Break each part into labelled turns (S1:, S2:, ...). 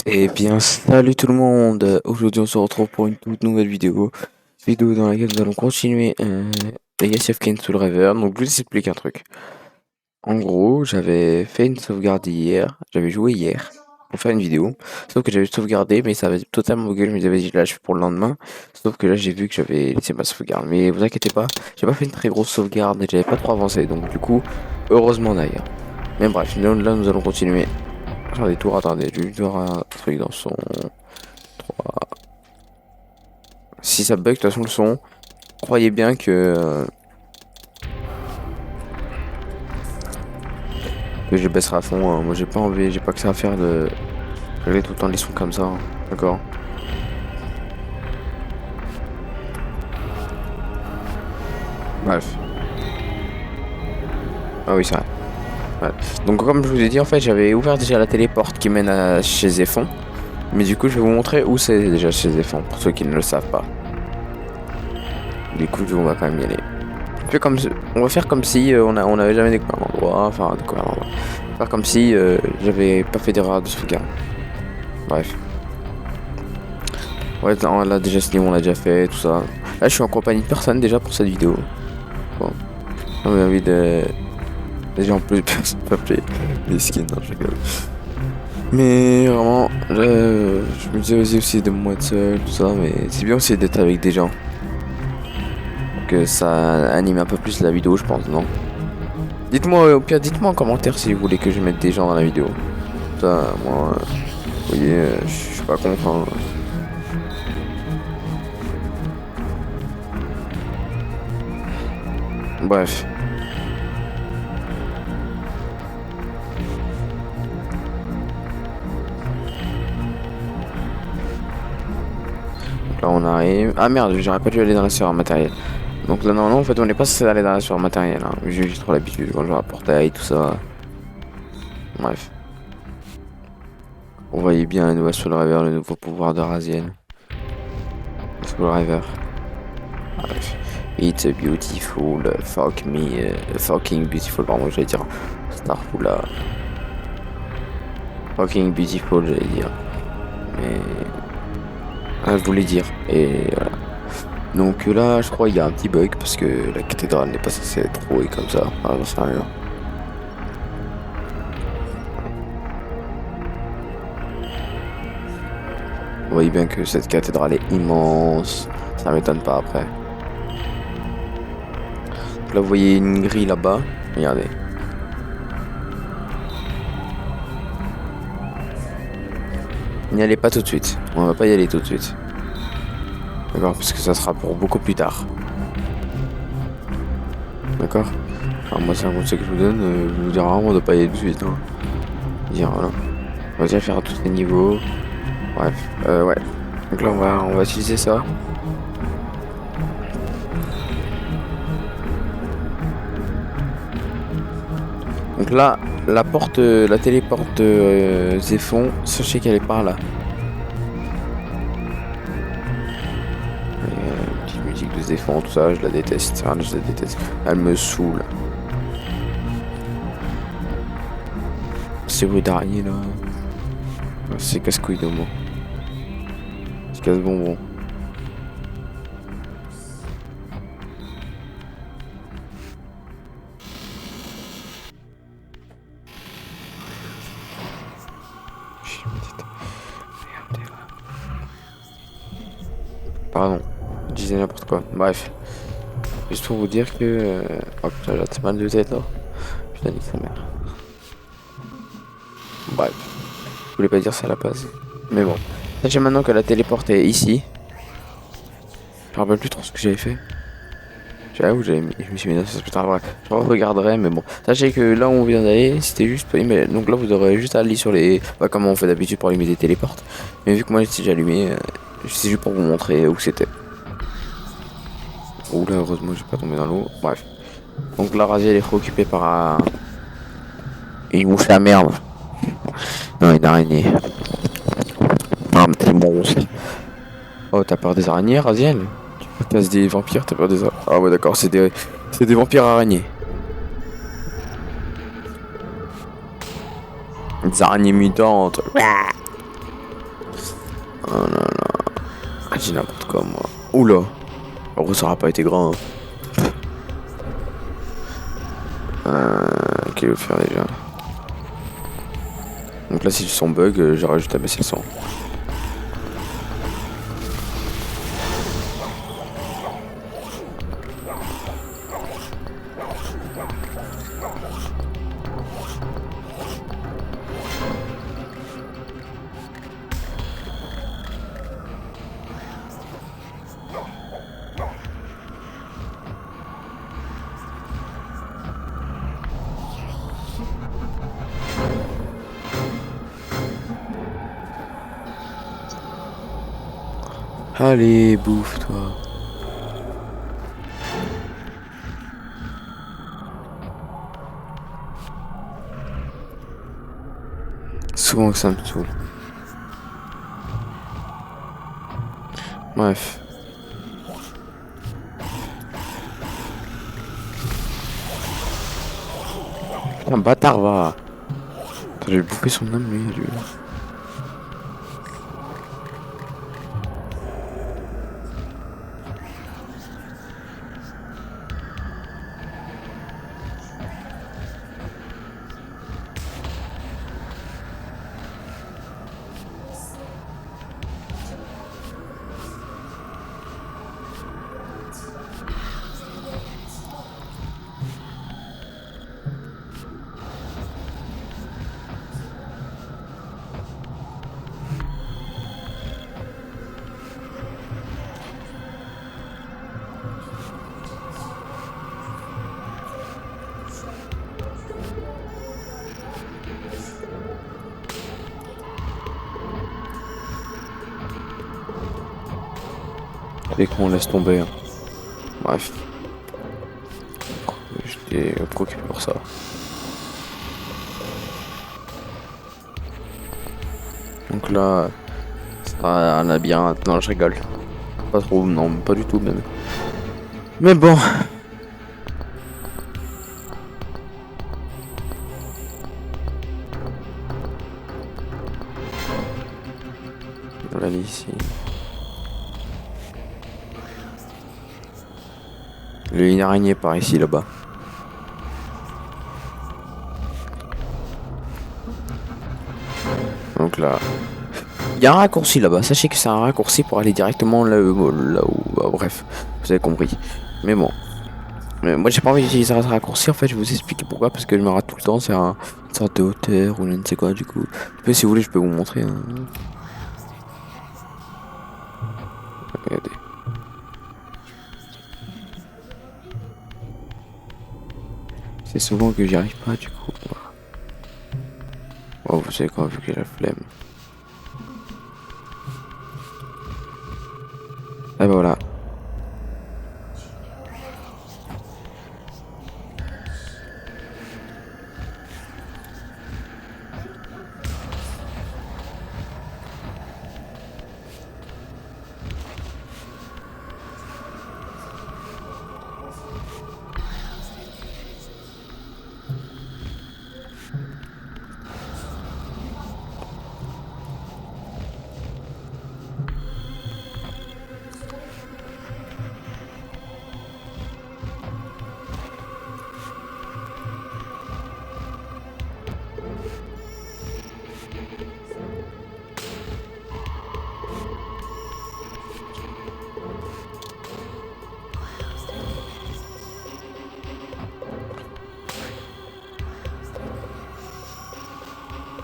S1: Eh bien, salut tout le monde! Aujourd'hui, on se retrouve pour une toute nouvelle vidéo dans laquelle nous allons continuer Legacy of Kain Soul River. Donc, je vous explique un truc. En gros, j'avais fait une sauvegarde hier, j'avais joué hier pour faire une vidéo. Sauf que j'avais sauvegardé, mais ça avait totalement bugué. Je me disais, vas-y, là, je fais pour le lendemain. Sauf que là, j'ai vu que j'avais laissé ma sauvegarde. Mais vous inquiétez pas, j'ai pas fait une très grosse sauvegarde et j'avais pas trop avancé. Donc, du coup, heureusement d'ailleurs. Mais bref, là, nous allons continuer. Faire des tours, attendez, je vais juste voir un truc dans son 3. Si ça bug, de toute façon, le son, croyez bien que je baisserai à fond, hein. Moi, j'ai pas envie, j'ai pas que ça à faire de régler tout le temps les sons comme ça, hein. D'accord? Bref. Ah oui, c'est vrai. Ouais. Donc, comme je vous ai dit, en fait, j'avais ouvert déjà la téléporte qui mène à chez Zéphon. Mais du coup, je vais vous montrer où c'est déjà chez Zéphon, pour ceux qui ne le savent pas. Du coup, on va quand même y aller. On va faire comme si on avait jamais découvert l'endroit, enfin découvert l'endroit. Faire comme si j'avais pas fait d'erreur de sauvegarde. Bref. Ouais, là déjà ce niveau on l'a déjà fait, tout ça. Là je suis en compagnie de personne déjà pour cette vidéo. Bon. J'ai envie de. Déjà en plus personne pas payer les skins, non, je rigole. Mais vraiment, je me disais aussi de moi être seul, tout ça, mais c'est bien aussi d'être avec des gens. Que ça anime un peu plus la vidéo, je pense, non? Dites-moi, au pire, dites-moi en commentaire si vous voulez que je mette des gens dans la vidéo. Ça, moi, vous voyez, je suis pas contre, hein. Bref. Donc là, on arrive. Ah merde, j'aurais pas dû aller dans la serveur matériel. Donc là, normalement, en fait, on n'est pas censé aller dans la serveur matériel, hein. J'ai juste trop l'habitude quand je vois un portail, tout ça. Bref. Vous voyez bien la nouvelle Soul River, le nouveau pouvoir de Raziel. Soul River. Bref. It's a beautiful, fucking beautiful, pardon, j'allais dire. Starful, là. Fucking beautiful, j'allais dire. Mais. Ah, je voulais dire. Et voilà. Donc là, je crois qu'il y a un petit bug parce que la cathédrale n'est pas censée être rouée comme ça. Ah, j'en sais rien. Vous voyez bien que cette cathédrale est immense. Ça m'étonne pas après. Donc là, vous voyez une grille là-bas. Regardez. N'y allez pas tout de suite. On va pas y aller tout de suite. D'accord? Parce que ça sera pour beaucoup plus tard. D'accord? Alors moi, c'est un conseil que je vous donne. Je vous dirai vraiment de pas y aller tout de suite, hein. Dire, voilà. On va déjà faire tous les niveaux. Bref. Ouais. Donc là, on va utiliser ça. Donc là, la téléporte Zéphon, sachez qu'elle est par là. Petite musique de Zéphon, tout ça, je la déteste. Enfin, je la déteste. Elle me saoule. Ces bruits d'araignée là. C'est casse-couille de mots. C'est casse-bonbon. Pardon, je disais n'importe quoi. Bref. Juste pour vous dire que. Oh putain, j'ai mal de tête là. Putain, nique sa mère. Bref. Je voulais pas dire ça à la base. Mais bon. Sachez maintenant que la téléporte est ici. Je me rappelle plus trop ce que j'avais fait. J'avoue, je me suis mis dans ce putain. Bref, je regarderai, mais bon. Sachez que là où on vient d'aller, c'était juste. Mais donc là, vous aurez juste à aller sur les. Bah, comme on fait d'habitude pour allumer des téléportes. Mais vu que moi, j'ai allumé, c'est juste pour vous montrer où c'était. Oula, heureusement, j'ai pas tombé dans l'eau. Bref. Donc la Raziel est préoccupée par une mouche à merde. Non, une araignée. Un petit monstre. Oh, t'as peur des araignées, Raziel? Tu passes des vampires, t'as peur des araignées? Ah ouais, d'accord, c'est des vampires araignées. Des araignées mutantes. Oh non, non. Ah, j'ai n'importe quoi, moi. Oula. En gros, ça aura pas été grand. Qu'il veut faire déjà. Donc là, si le son bug, j'aurais juste à baisser le son. Allez, bouffe-toi. Souvent que ça me saoule. Bref. Un bâtard va. J'ai bouffé son âme lui. Et qu'on laisse tomber. Hein. Bref. J'étais préoccupé pour ça. Donc là, c'est un labyrinthe. Non, je rigole. Pas trop, non, pas du tout même. Mais bon. On va aller ici. Il y a une araignée par ici, là-bas. Donc là, il y a un raccourci là-bas. Sachez que c'est un raccourci pour aller directement là où... Bah, bref, vous avez compris. Mais bon. Mais moi, j'ai pas envie d'utiliser ce raccourci. En fait, je vais vous expliquer pourquoi. Parce que je me rate tout le temps. C'est une sorte de hauteur ou je ne sais quoi, du coup. Mais si vous voulez, je peux vous montrer. Hein. Regardez. C'est souvent que j'y arrive pas, du coup. Oh, vous savez quoi, vu que j'ai la flemme. Et ben voilà.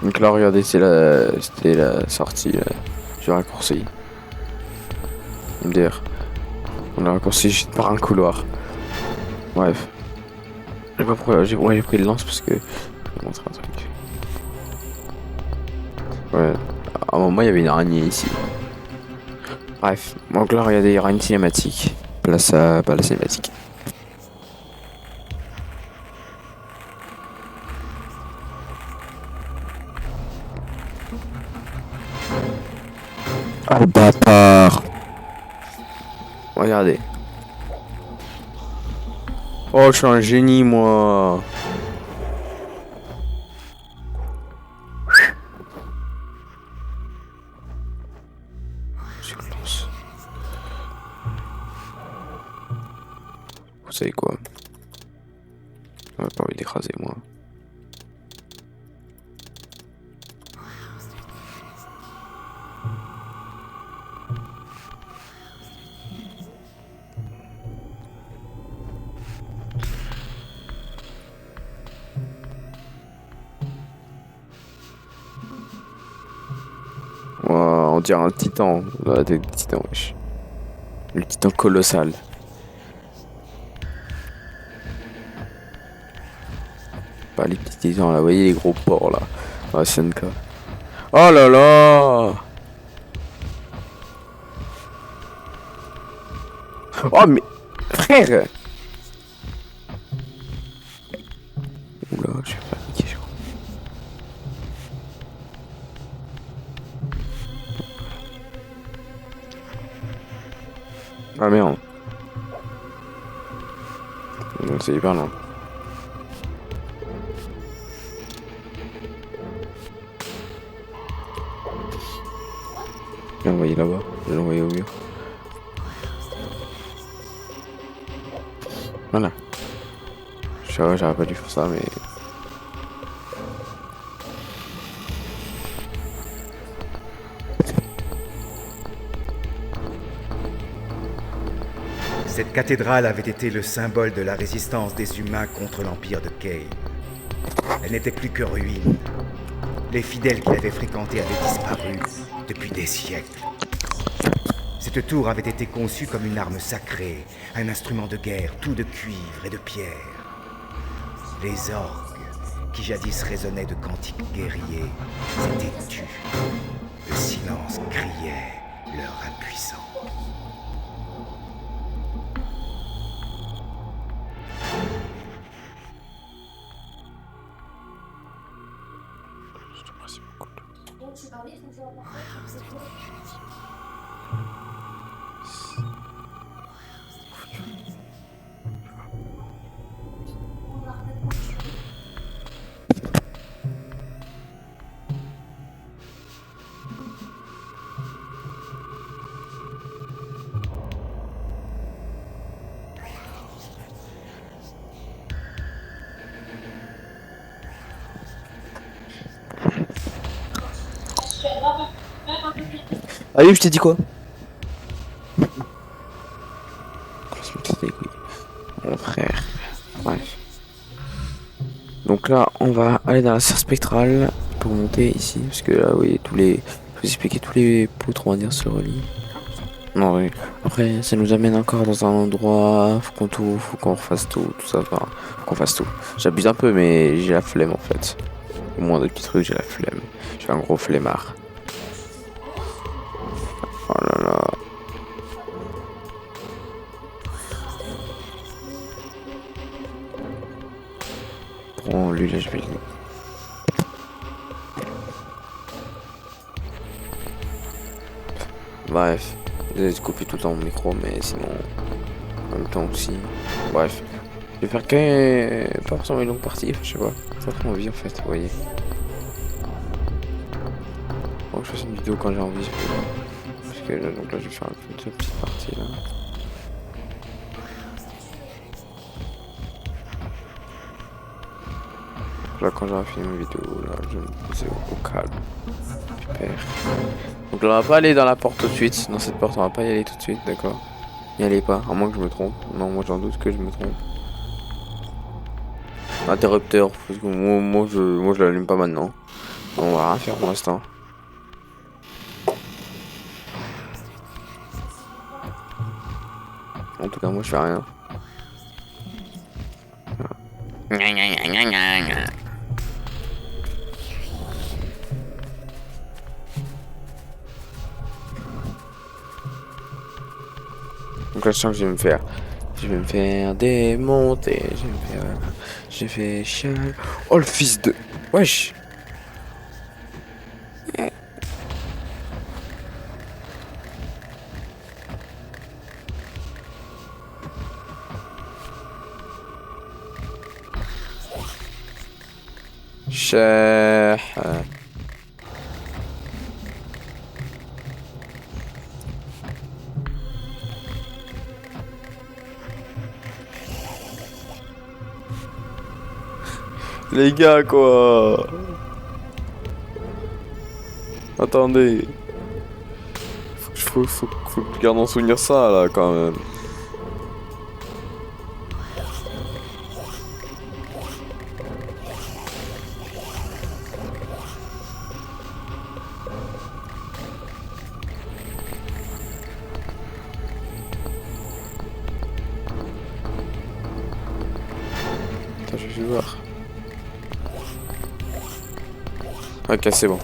S1: Donc là, regardez, c'était la sortie du raccourci. D'ailleurs, on a raccourci juste par un couloir. Bref. Je sais pas pourquoi j'ai pris le lance parce que... Je vais vous montrer un truc. Ouais. À un moment, il y avait une araignée ici. Bref. Donc là, regardez, il y aura une cinématique. Place à la cinématique. Ah, le bâtard. Regardez. Oh, je suis un génie, moi. conseille quoi. J'aurais pas envie d'écraser moi. Ouah, on dirait un titan. La tête du titan, wesh. Le titan colossal. Pas les petits titans là, vous voyez les gros porcs là. Dans la SNK. Oh là là! Oh mais frère! Oula, je suis fatigué je crois. Ah merde. C'est hyper long. Je l'ai envoyé là-bas, je l'ai envoyé au mur. Voilà. J'aurais pas dû faire ça mais...
S2: Cette cathédrale avait été le symbole de la résistance des humains contre l'empire de Kane. Elle n'était plus que ruine. Les fidèles qui l'avaient fréquentée avaient disparu depuis des siècles. Cette tour avait été conçue comme une arme sacrée, un instrument de guerre, tout de cuivre et de pierre. Les orgues, qui jadis résonnaient de cantiques guerriers, s'étaient tus. Le silence criait leur impuissance.
S1: Allez, je t'ai dit quoi? Mon frère. Bref. Donc là, on va aller dans la serre spectrale pour monter ici. Parce que là, oui, je vous expliquer tous les poutres, on va dire, se relient. Non, oui. Après, ça nous amène encore dans un endroit. Faut qu'on refasse tout ça. Enfin, faut qu'on fasse tout. J'abuse un peu, mais j'ai la flemme en fait. Au moins de petits trucs, j'ai la flemme. Je suis un gros flemmard. Oh là là. Bon, lui là, je vais le... Bref, désolé de couper tout le temps mon micro, mais sinon, en même temps aussi. Bref, je vais faire pas forcément une longue partie, je sais pas. Ça prend envie en fait, vous voyez. Bon, je fasse une vidéo quand j'ai envie. Parce que là, donc là, je vais faire une petite partie là. Là, quand j'aurai fini ma vidéo, là, je vais me poser au calme. Super. Donc là, on va pas aller dans la porte tout de suite. Dans cette porte, on va pas y aller tout de suite, d'accord? N'y allez pas, à moins que je me trompe. Non, moi j'en doute que je me trompe. Interrupteur, parce que moi je l'allume pas maintenant. On va rien faire pour l'instant. En tout cas, moi je fais rien. Donc là, je sens que je vais me faire démonter. Je vais chien. Oh le fils de, wesh. Cher. Les gars, quoi. Attendez. Faut que je garde en souvenir ça, là, quand même. Attends, je vais voir. Ok, c'est bon.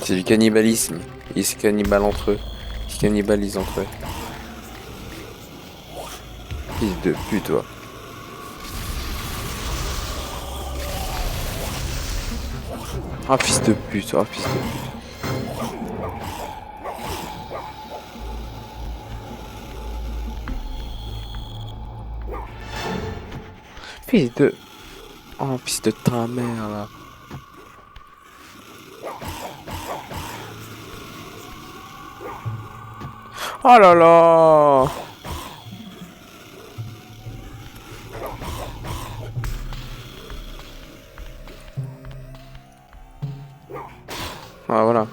S1: C'est du cannibalisme. Ils se cannibalisent entre eux. Ils se cannibalisent entre eux. Fils de pute, toi. Ah, fils de pute, ah, fils de pute. Fils de... Oh, fils de ta mère, là. Oh là là. Ah, voilà.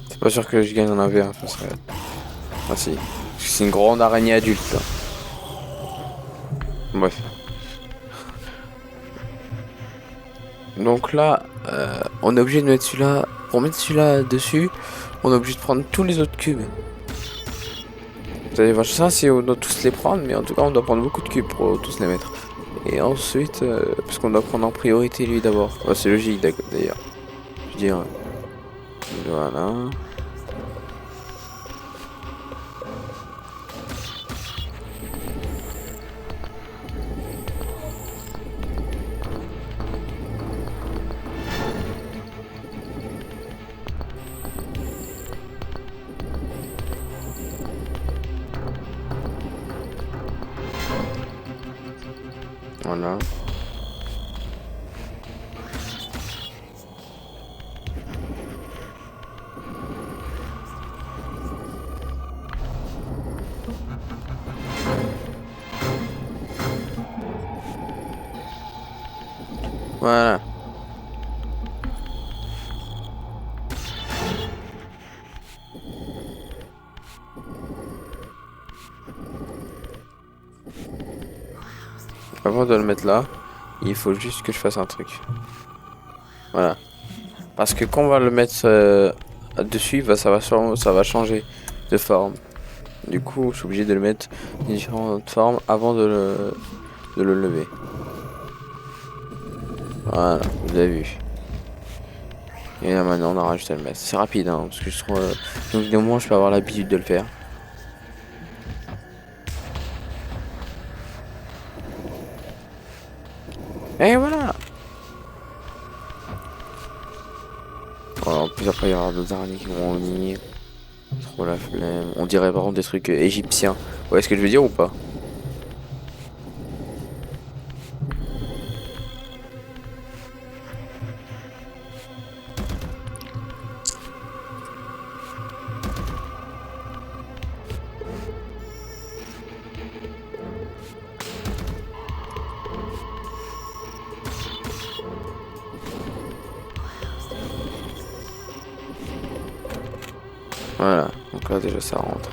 S1: C'est pas sûr que je gagne en AV1, ça serait... Ah si. Parce que c'est une grande araignée adulte. Là. Bref. Donc là, on est obligé de mettre celui-là... Pour mettre celui-là dessus, on est obligé de prendre tous les autres cubes. Vous allez voir ça si on doit tous les prendre, mais en tout cas on doit prendre beaucoup de cubes pour tous les mettre. Et ensuite, parce qu'on doit prendre en priorité lui d'abord. Ouais, c'est logique d'ailleurs. Je veux dire... Voilà. Voilà. Voilà. Avant de le mettre là, il faut juste que je fasse un truc. Voilà. Parce que quand on va le mettre dessus, ça va changer de forme. Du coup, je suis obligé de le mettre de différentes formes avant de le lever. Voilà, vous avez vu. Et là maintenant, on aura juste à le mettre. C'est rapide, hein, parce que je trouve... donc, au moins, je peux avoir l'habitude de le faire. Et voilà. Voilà, en plus après il y aura d'autres araignées qui vont venir. Trop la flemme. On dirait par contre des trucs égyptiens. Vous voyez ce que je veux dire ou pas? Voilà, donc là déjà ça rentre.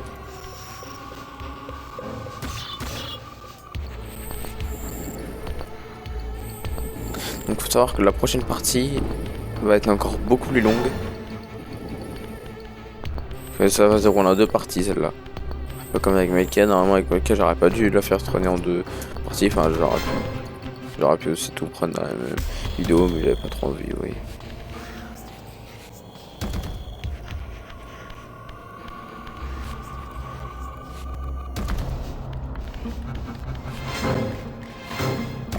S1: Donc faut savoir que la prochaine partie va être encore beaucoup plus longue. Et ça va se dérouler en deux parties celle-là. Pas comme avec Mecha, normalement avec Mecha j'aurais pas dû la faire tourner en deux parties, enfin j'aurais pu aussi tout prendre dans la même vidéo mais j'avais pas trop envie, oui.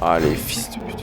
S1: Ah les fils de pute.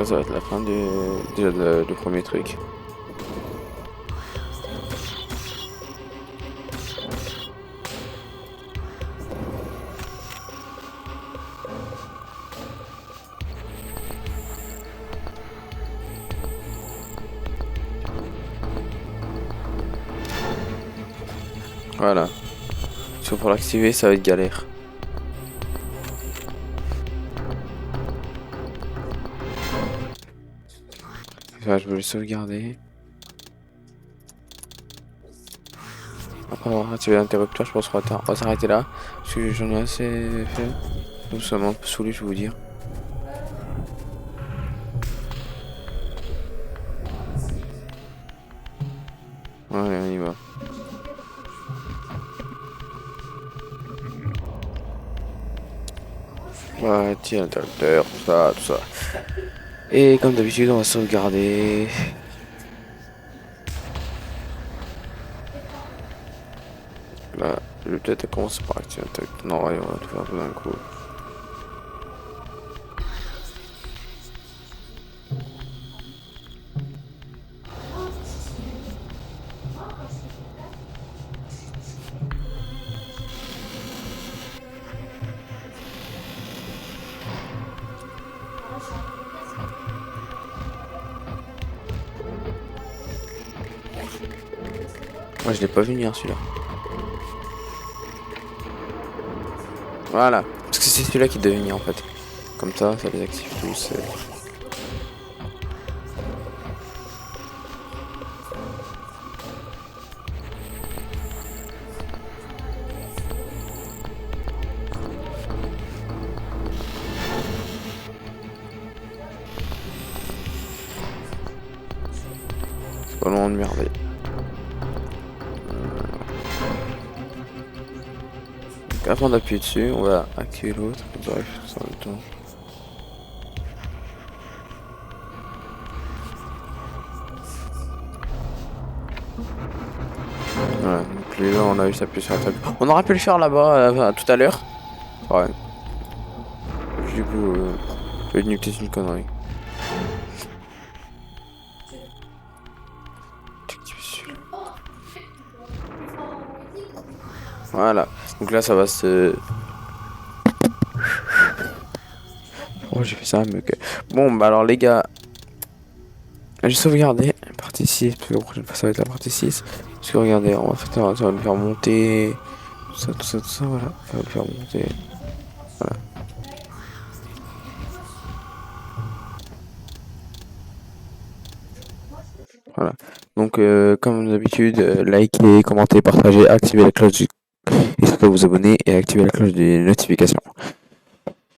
S1: là, ça va être la fin déjà du premier truc. Voilà. Sauf pour l'activer, ça va être galère. Enfin, je veux le sauvegarder. Après avoir activé l'interrupteur, je pense qu'on va s'arrêter là. Parce que j'en ai assez fait. Donc ça m'a un peu saoulé, je vais vous dire. Allez, on y va. Ouais, tiens, l'interrupteur, tout ça. Et comme d'habitude, on va sauvegarder. Là, je vais peut-être commencer par activer l'interrupteur. Non, ouais, on va tout faire tout d'un coup. Moi, je l'ai pas vu venir celui-là. Voilà. Parce que c'est celui-là qui devait venir en fait. Comme ça les active tous. C'est pas loin de merveille. Donc avant d'appuyer dessus, on va activer l'autre. Bref, ça va le temps. Voilà, donc lui là on a juste appuyé sur la table. On aurait pu le faire là-bas tout à l'heure. Ouais. Du coup, j'ai devenu peut-être une connerie. Voilà. Donc là ça va se... Oh j'ai fait ça mais ok. Bon bah alors les gars. J'ai sauvegardé partie 6, parce que la prochaine fois ça va être la partie 6. Parce que regardez, on va faire, ça va le faire monter. Tout ça, voilà. Ça va le faire monter. Voilà. Voilà. Donc comme d'habitude, likez, commentez, partagez, activez la cloche et surtout vous abonner et activez la cloche des notifications.